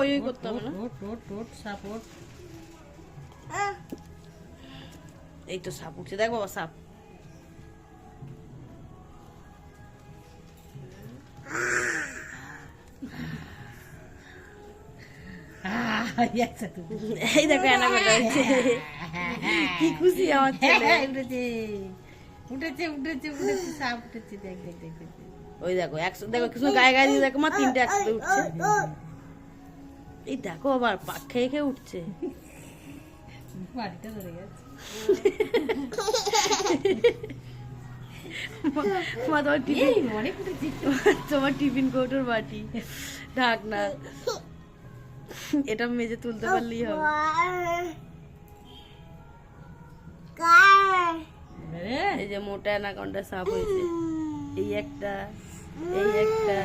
ওই করতে হবে না। সাপোর্ট। এই তো সাপ উঠছে, দেখ বাবা সাপ। এই দেখো অ্যানাকোন্ডা হয়েছে, কি খুশি আমার ছেলে। উঠেছে সাপ উঠেছে, দেখ। ওই দেখো একসাথে, দেখো কিছু গায়ে গায়ে দিয়ে দেখো মা, তিনটে একসাথে উঠছে। এই দেখো আবার পাক খেয়ে খেয়ে উঠছে। বাড়িটা ধরে গেছে। মা তোমার টিফিন কৌটোর বাটি, ঢাক না, এটা মেজে তুলতে পারলেই হবে। এই যে মোটা অ্যানাকোন্ডা সাপ হয়েছে, এই একটা, এই একটা।